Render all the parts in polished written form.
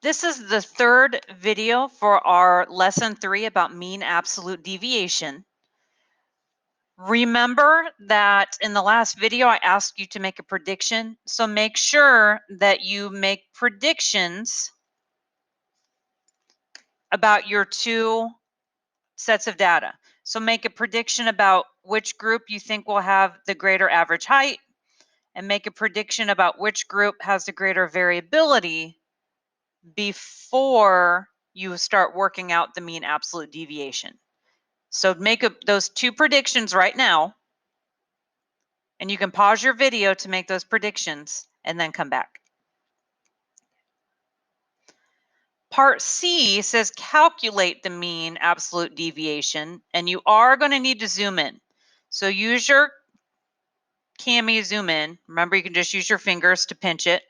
This is the third video for our lesson 3 about mean absolute deviation. Remember that in the last video I asked you to make a prediction, so make sure that you make predictions about your two sets of data. So make a prediction about which group you think will have the greater average height, and make a prediction about which group has the greater variability before you start working out the mean absolute deviation. So make those two predictions right now, and you can pause your video to make those predictions and then come back. Part C says calculate the mean absolute deviation, and you are going to need to zoom in. So use your Cami zoom in. Remember, you can just use your fingers to pinch it.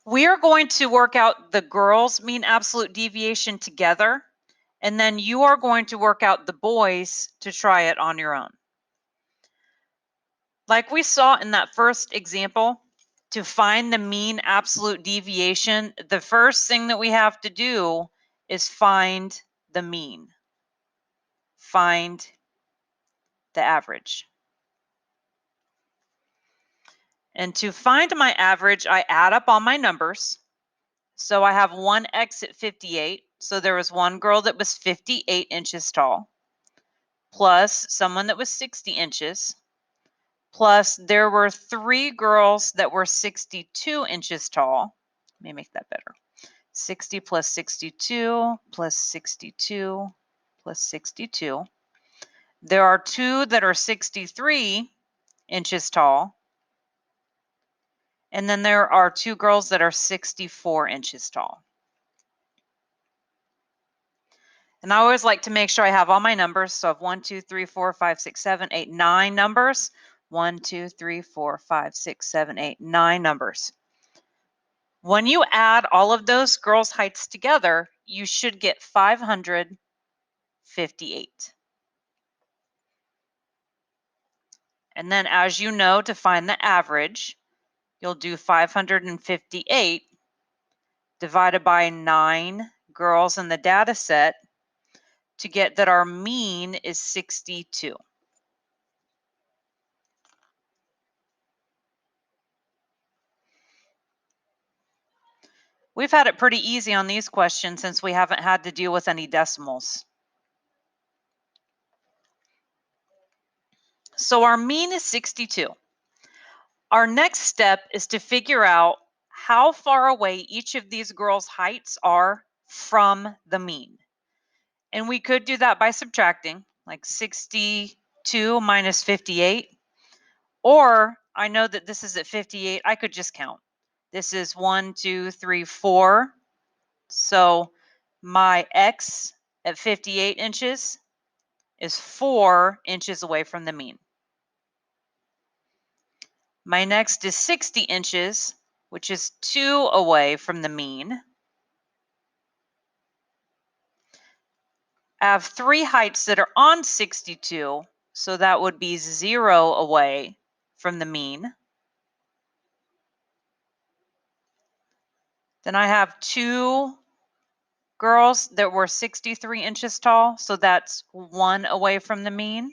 We are going to work out the girls' mean absolute deviation together, and then you are going to work out the boys to try it on your own. Like we saw in that first example, to find the mean absolute deviation, the first thing that we have to do is find the mean. Find the average. And to find my average, I add up all my numbers. So I have one X at 58. So there was one girl that was 58 inches tall, plus someone that was 60 inches, plus there were 3 girls that were 62 inches tall. Let me make that better. 60 plus 62 plus 62 plus 62. There are 2 that are 63 inches tall. And then there are 2 girls that are 64 inches tall. And I always like to make sure I have all my numbers. So I have 1, 2, 3, 4, 5, 6, 7, 8, 9 numbers. 1, 2, 3, 4, 5, 6, 7, 8, 9 numbers. When you add all of those girls' heights together, you should get 558. And then, as you know, to find the average, you'll do 558 divided by 9 girls in the data set to get that our mean is 62. We've had it pretty easy on these questions since we haven't had to deal with any decimals. So our mean is 62. Our next step is to figure out how far away each of these girls' heights are from the mean. And we could do that by subtracting, like 62 minus 58. Or I know that this is at 58, I could just count. This is 1, 2, 3, 4. So my X at 58 inches is 4 inches away from the mean. My next is 60 inches, which is 2 away from the mean. I have 3 heights that are on 62, so that would be 0 away from the mean. Then I have 2 girls that were 63 inches tall, so that's 1 away from the mean.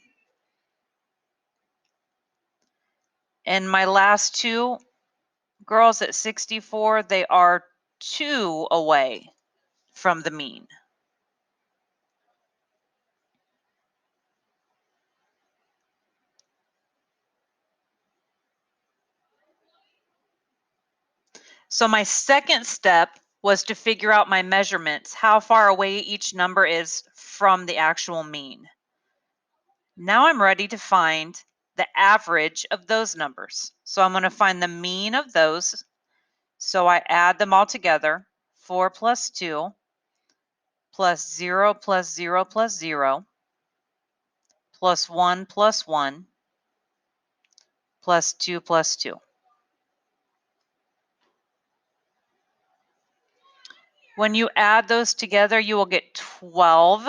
And my last 2 girls at 64, they are 2 away from the mean. So my second step was to figure out my measurements, how far away each number is from the actual mean. Now I'm ready to find the average of those numbers. So I'm going to find the mean of those. So I add them all together, 4 plus 2 plus 0 plus 0 plus 0 plus 1 plus 1 plus 2 plus 2. When you add those together, you will get 12.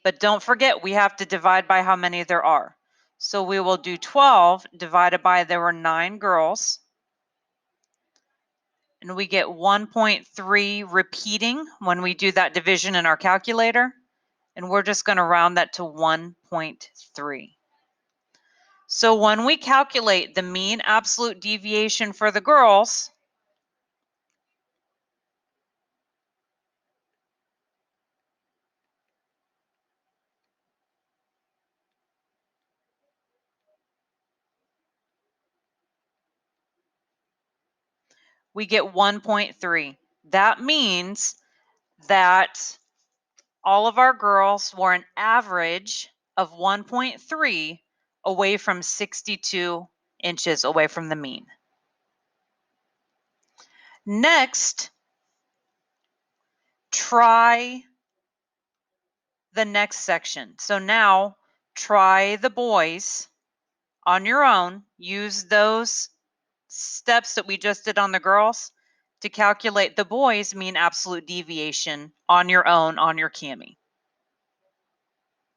But don't forget, we have to divide by how many there are. So we will do 12 divided by there were 9 girls. And we get 1.3 repeating when we do that division in our calculator. And we're just going to round that to 1.3. So when we calculate the mean absolute deviation for the girls, we get 1.3. That means that all of our girls were an average of 1.3 away from 62 inches away from the mean. Next, try the next section. So now try the boys on your own. Use those steps that we just did on the girls to calculate the boys' mean absolute deviation on your own on your Kami.